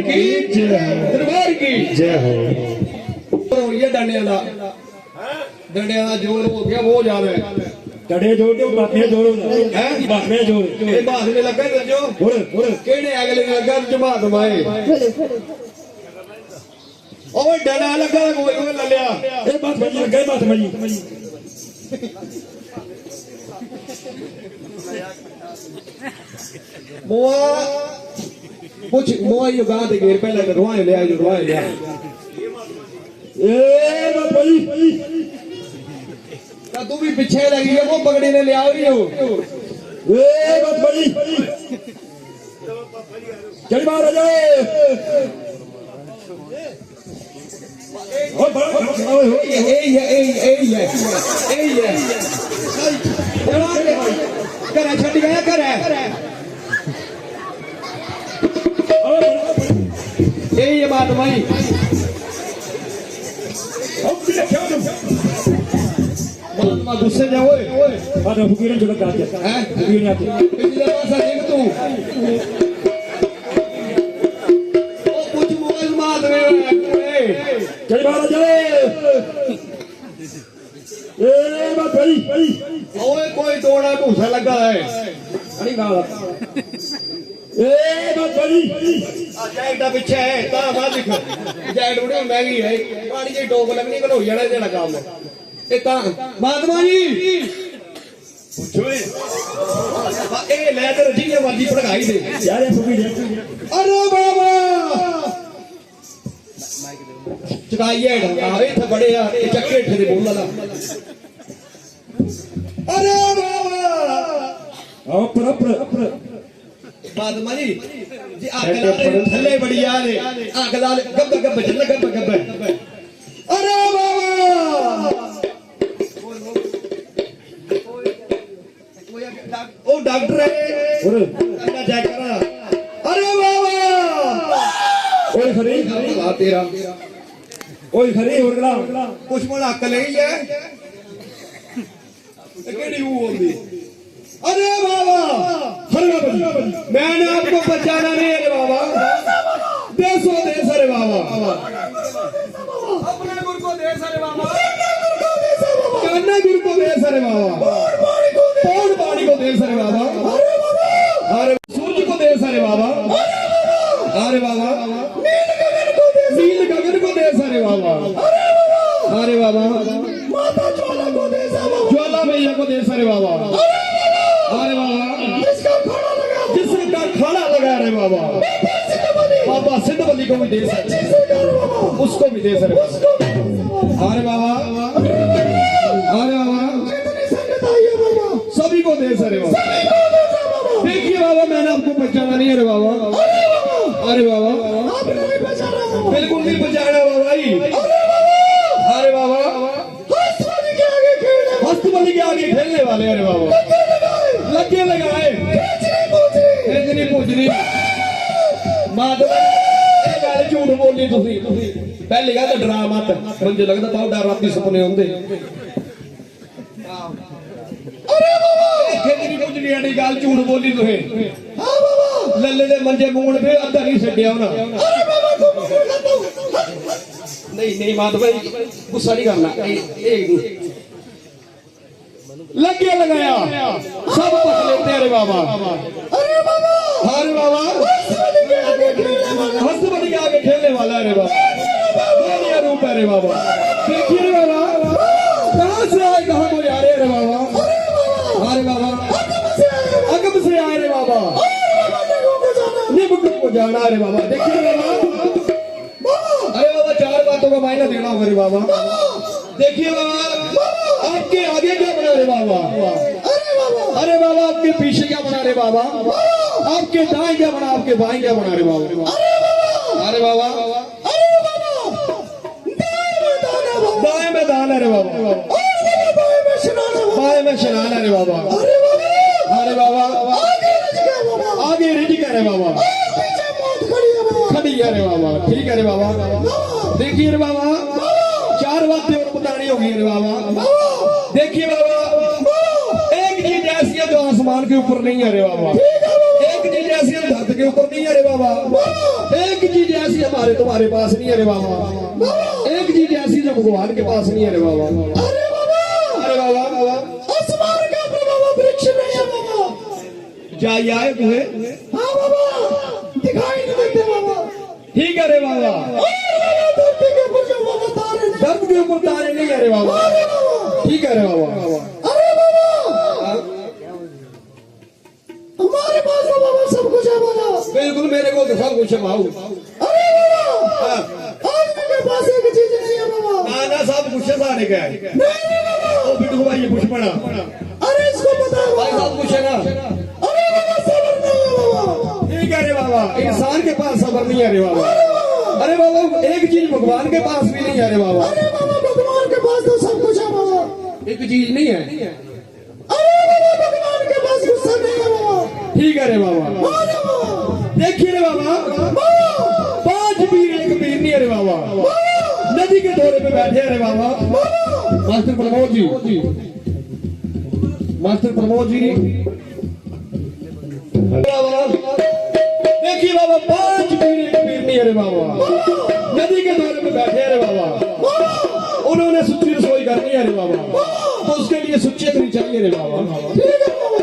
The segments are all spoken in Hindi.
की दरबार की जय हो। ये डंडिया का जोर हो गया वो ज्यादा है। कड़े जोड़ के बातें जोड़ हैं बातें जोड़ ये बात में लगा जो केड़े अगले ने लगा जमात माए ओ डरा लगा कोई कोई ले लिया ए बात बजी गए बात बजी मोआ कुछ मोआ ये गांव दे घेर पहले रुआए ले आयो रुआए ले ए बात बजी तू भी पीछे लगी है वो पगड़ी ने ले आओ रही हो ए बात बजी चल बाहर आ जाए ओ करे छट गया करे ये बात भाई गुस्से जाओ बात फकीरन जो लगा दिया हैं फकीरन आते पिछले पासा देख तू ओ कुछ मोज मार रहे चल बाहर आ जाए ए बात बजी ओए कोई तोड़ा ढूंसा लगा है अरे गाल ए बात बजी जैकटा पीछे है ता बात दिख जैकट उड़े मैगी है पानी की टोक लगनी को हो जाना जेड़ा काम है ए ता महात्मा जी पूछो ए ले ते जिन्ने मर्जी पढ़ाई दे यार फकीर अरे बाबा चकाइए ढंगा इथे बड़े आ चक्के इथे दे बोल ला अरे बाबा अपर महात्मा जी आग लाले थल्ले बड़ी आ रे आग लाले गब गब चल गब गब अरे बाबा ओ डॉक्टर है अंदर चेक करा अरे बाबा ओए खरी बात तेरा ओए खरी और गला कुछ मन अकल है ये केड़ी वो होंदी अरे बाबा मैंने आपको बचाना नहीं है बाबा देशो देश अरे बाबा अपने गुरु को देश अरे बाबा कान्हा गुरु को देश अरे बाबा पौड़ पानी को देश अरे बाबा अरे सूरज को देश अरे बाबा अरे बाबा नील गगन को देश अरे बाबा अरे बाबा माता ज्वाला मैया को देश अरे बाबा अरे बाबा जिसका खाना लगा रे बाबा बाबा सिद्धबली को भी दे सकते उसको भी दे सकते अरे बाबा सभी को दे सकते बाबा देखिए बाबा मैंने आपको पहचाना नहीं है रे बाबा अरे बाबा बिल्कुल नहीं पहचाना बाबा अरे बाबा हस्तबली के आगे खेलने वाले अरे बाबा लगे लगाए इतनी पूछनी माधव झूठ बोली तुसी पहली गल डरा मत मुझे लगता बहुत डर राती सपने होंगे गल झूठ बोली तुहे लल्ले दे मंजे मूण पे अद्धा नहीं छड्डिया उन्हां नहीं नहीं माधव भाई गुस्सा नहीं करना लगे लगाया सब पक लेते अरे बाबा अरे बाबा अरे बाबा हस्तबली के आगे खेलने वाला अरे बाबा रूप अरे बाबा देखिए रे बाबा कहाँ से आए कहाँ को जा रहे अरे बाबा अरे बाबा अगम से आए रे बाबा निम्न को जाना अरे बाबा देखिए बाबा अरे बाबा चार बातों का मायना देना होगा रे बाबा देखिए बाबा आपके आगे क्या बना रे बाबा अरे बाबा आपके पीछे क्या बना रे बाबा आपके दाएं क्या बना आपके बाएं क्या बना रे बाबा अरे बाबा दाएं में दान है रे बाबा बाएं में शनान है रे बाबा अरे बाबा आगे रिजी का रे बाबा खड़ी है रे बाबा ठीक है रे बाबा देखिए रे बाबा चार बातें और बतानी होगी रे बाबा देखिए बाबा एक चीज ऐसी है जो आसमान के ऊपर नहीं है रे बाबा एक चीज ऐसी है धरती के ऊपर नहीं है रे बाबा। एक चीज ऐसी हमारे तुम्हारे पास नहीं है रे बाबा। एक चीज ऐसी जो भगवान के पास नहीं है रे बाबा। अरे बाबा, अरे बाबा आसमान के ऊपर बाबा वृक्ष नहीं है बाबा। जाइए आए तुझे। हाँ बाबा, दिखाई नहीं देते बाबा। ठीक है रे बाबा। धरती के ऊपर जो बाबा तारे नहीं। धरती के ऊपर तारे नहीं है रे बाबा। अरे बाबा, ठीक है रे बाबा। अरे बाबा, हमारे पास तो बाबा सब कुछ है बाबा। बिल्कुल मेरे को तो सब कुछ है बाबू। अरे बाबा, आदमी के पास एक चीज नहीं है बाबा। ना ना सब कुछ है सारे का। नहीं बाबा। ओ बिट्टू भाई ये पुष्पना। अरे इसको पता है भाई बाबा। सब कुछ है ना। अरे बाबा, सबर नहीं है बाबा। ठीक है रे बाबा। इंसान के पास सबर नहीं है रे बाबा। अरे बाबा एक चीज भगवान के पास भी नहीं है रे बाबा। अरे बाबा, भगवान के पास तो सब कुछ है बाबा। एक चीज नहीं है। अरे बाबा, भगवान के पास गुस्सा नहीं है बाबा। ठीक है रे बाबा। अरे बाबा, देखिए रे बाबा, बाबा, 5 पीर एक पीर नहीं है रे बाबा। नदी के दौरे पे बैठे हैं रे बाबा। Master Pramod ji, master Pramod ji. बाबा देखिए बाबा, 5 पीर एक पीर नहीं है रे बाबा। नदी के दौरे पे बैठे हैं रे बाबा। उन्होंने सुच्ची रसोई करनी है रे बाबा। तो उसके लिए सुच्ची अग्नि चाहिए रे बाबा। ठीक है बाबा।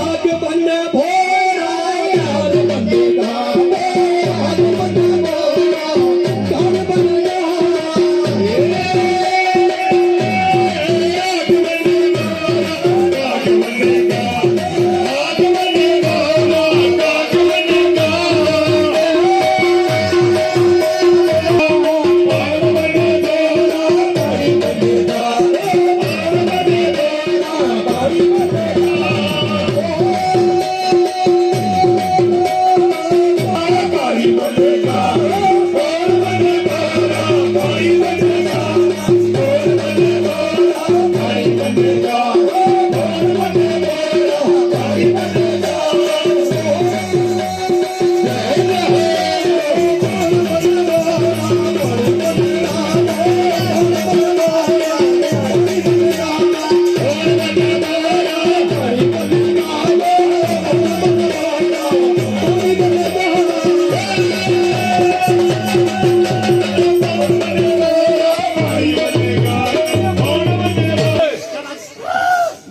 आग बन भोरा, आग बन गाना, आग बन भोरा, आग बन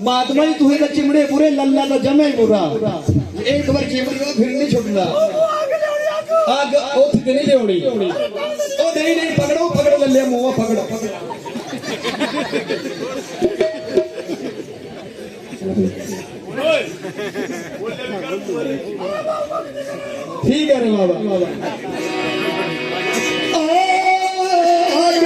महात्मा जी, तुहे तो चिमड़े पूरे लल्ला तो जमे पूरा। एक बार चिमड़ी को फिर नहीं छुटना। आग उठ के नहीं लेवड़ी। ओ नहीं नहीं, पकड़ो पकड़ो लल्ले मुंह पकड़ो पकड़ो। ठीक है रे बाबा। आग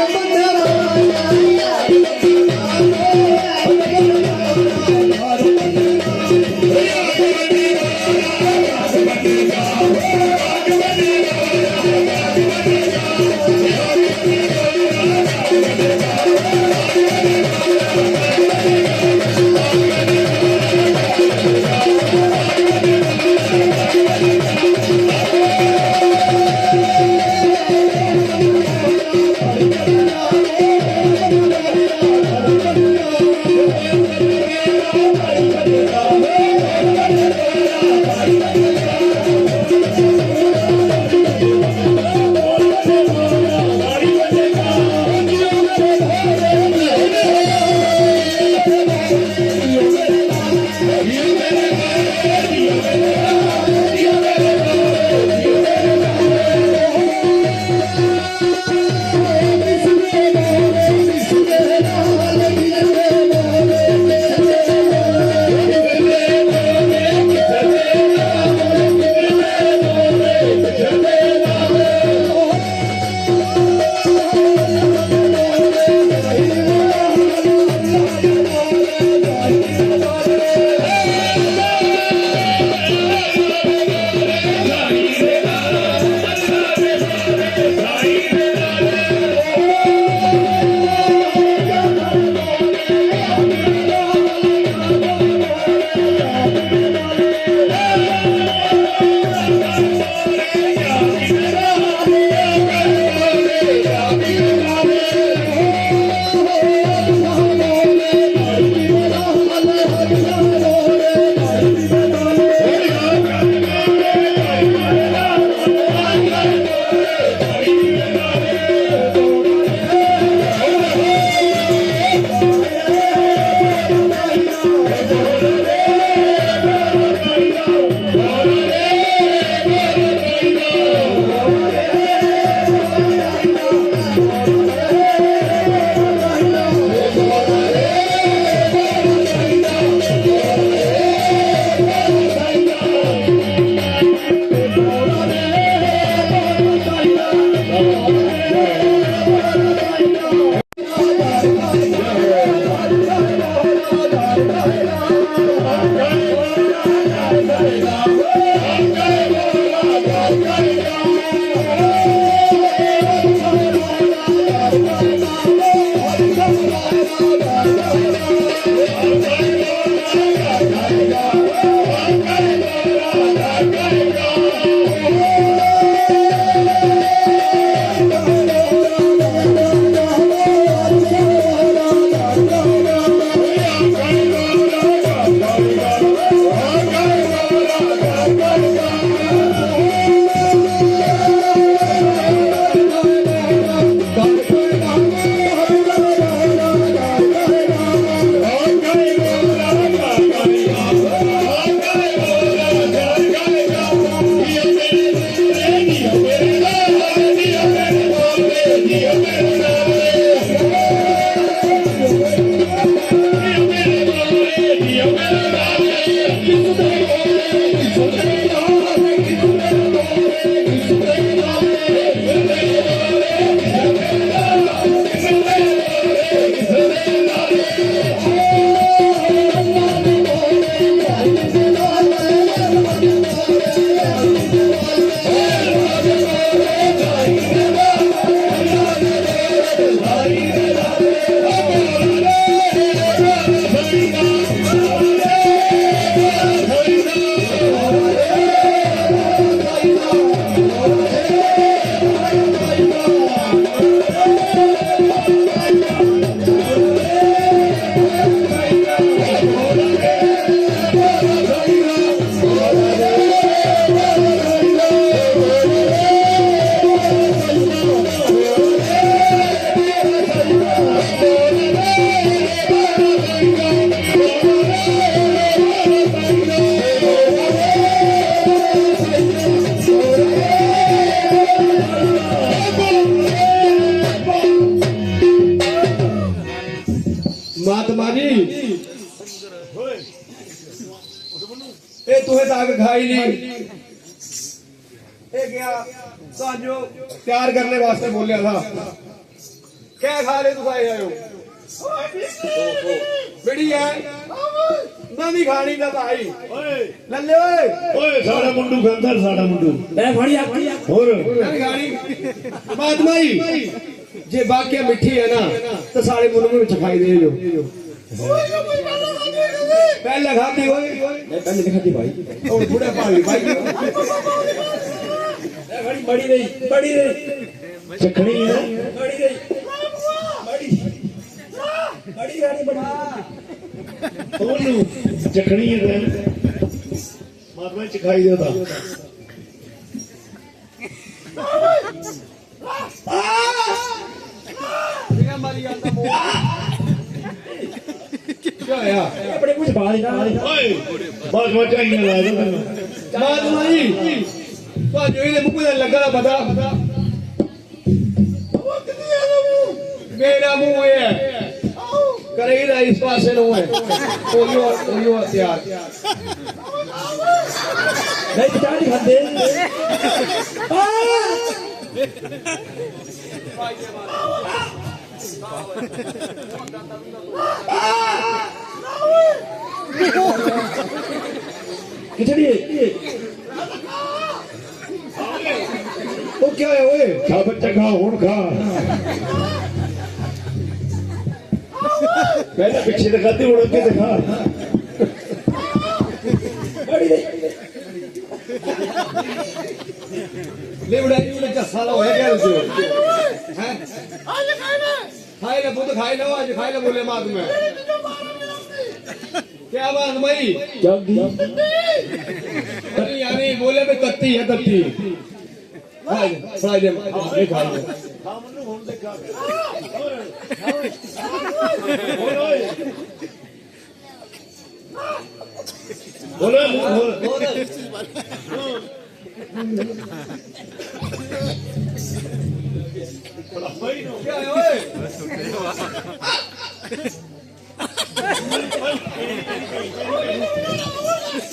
महात्मा जी ये तुहे ताक खाई नहीं ये क्या साजो तैयार करने वास्ते बोलिया था क्या खा रहे तुम आए हो बड़ी है नवी खानी ना भाई लल्ले ओए ਓਏ ਸਾਡਾ ਮੁੰਡੂ ਖਾਂਦਾ ਸਾਡਾ ਮੁੰਡੂ ਲੈ ਫੜੀ ਆ ਹੋਰ नवी खानी महात्मा जी जे बाकी मिठी है ना तो सारे मुंडू में खाई दे जो पहले खाती होए ਪਹਿਲੇ ਤੇ ਖਾਦੀ ਭਾਈ और बूढ़े पाली भाई ਲੈ ਫੜੀ ਬੜੀ ਰਹੀ ਚੱਖਣੀ ਹੈ ਬੜੀ ਰਹੀ ਬੜੀ ਰਾਣੀ ਬੜੀ ਉਹਨੂੰ ਚੱਖਣੀ ਹੈ ਮਾਤਮਾ ਚਖਾਈ ਦਿਓ ਤਾਂ क्या है ਆਪਣੇ ਕੁਝ ਬਾਲ ਨਾ ਓਏ ਮਾਤਮਾ ਚਾਹੀਏ ਲਾ ਦੋ ਤੈਨੂੰ महात्मा जी तो जो ये मुझे लगा ना पता मेरा मुंह है करे ही इस पास से नो है ओयो तैयार ਨਹੀਂ ਚਾਹ ਨਹੀਂ ਖਾਂਦੇ ਖਿਚੜੀ वो क्या है ओए ਖਾ ਬੱਚਾ ਖਾ ਹੁਣ ਖਾ ਪਹਿਲਾਂ ਪਿੱਛੇ ਤੇ ਖਾਦੀ ਹੁਣ ਅੱਗੇ ਤੇ ਖਾ ਬੜੀ ਰਹੀ ले उड़ा ये जस्सा ला है क्या तुझे हैं आज खाए ले पुत खाए लो आज खाए ले बोले मां तुम्हें क्या बात भाई ਜਲਦੀ अरे यानी बोले में तत्ती है तत्ती खाए दे ये खाए दे ਖਾ ਮੈਨੂੰ ਹੁਣ ਦੇ ਖਾ ਓਏ ਬੋਲੇ क्या है ओए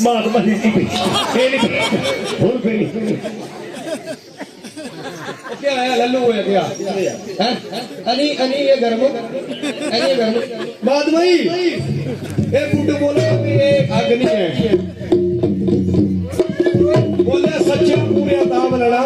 ਮਾਤਮਾ ਦੀ ਸੀ ਇਹ ਨਹੀਂ ਹੋਰ ਫੇਰੀ क्या है लल्लू है क्या हैं अनी अनी ये गर्म अनी ये गर्म बात भाई ये बुड्ढू बोलो कि ये अग्नि है बोले सच्चे पूरे दाम लड़ा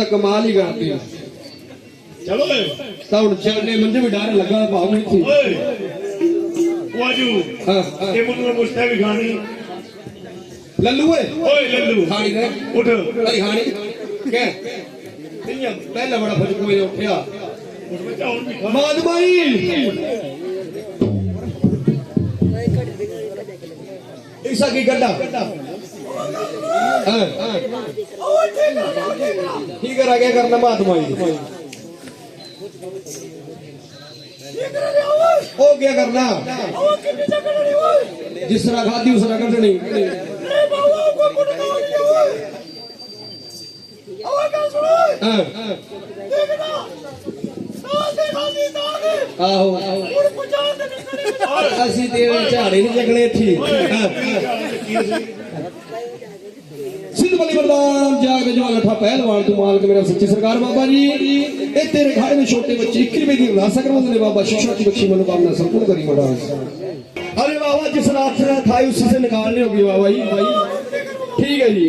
ਤਾਂ ਕਮਾਲ ਹੀ ਕਰਦੀ ਚਲੋ ਓਏ ਤਾਂ ਹੁਣ ਚੱਲਨੇ ਮੰਜੇ ਵੀ ਡਰ ਲੱਗਾ ਭਾਵੇਂ ਇੱਥੇ ਓਏ ਵਾਜੂ ਹਾਂ ਇਹ ਮੈਨੂੰ ਮੁਸਤਾ ਵੀ ਖਾਣੀ ਲੱਲੂ ਓਏ ਓਏ ਲੱਲੂ ਖਾਣੀ ਦੇ ਉੱਠ ਅਈ ਖਾਣੀ ਕਹਿ ਪਹਿਲਾਂ ਬੜਾ ਫਰਕ ਕੋਈ ਉੱਠਿਆ ਉੱਠ ਬੱਚਾ ਹੁਣ ਵੀ ਖਾ ਮਾਦਮਾਈ ਇਸਾ ਕੀ ਗੱਡਾ ਹਾਂ ਕੀ ਕਰਾ ਗਿਆ ਕਰਨਾ ਮਾਦਮਾਈ ਉਹ ਕੀ ਕਰਨਾ ਜਿਸ ਤਰ੍ਹਾਂ ਖਾਦੀ ਉਸ ਤਰ੍ਹਾਂ ਕੱਢਣੀ ਆਹੋ ਅਸੀਂ ਤੇਰੇ ਝਾੜੇ ਨਹੀਂ ਚੱਕਣੇ ਇੱਥੇ ਸਿੱਧ ਬਲੀ ਮਰਦਾਨ ਜਾਗ ਜੋ ਲੱਠਾ ਪਹਿਲਵਾਨ ਤੂੰ ਮਾਲਕ ਮੇਰਾ ਸੱਚੀ ਸਰਕਾਰ ਬਾਬਾ ਜੀ ਇਹ ਤੇਰੇ ਘਰ में छोटे बच्चे 21 रुपए की उल्लास करवाते ने बाबा शिक्षा की बख्शी मनोकामना संपूर्ण करी महाराज अरे बाबा जिस रात से खाई उसी से निकालनी होगी बाबा जी भाई ठीक है जी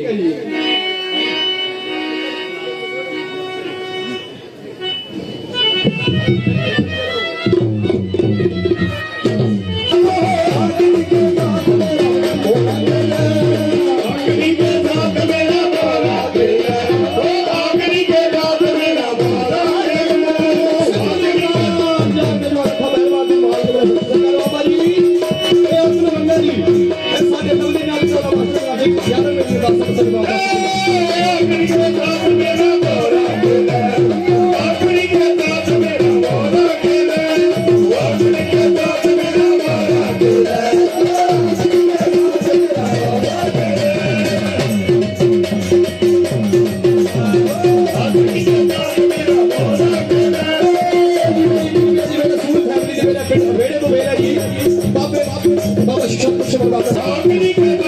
बाबा शिक्षा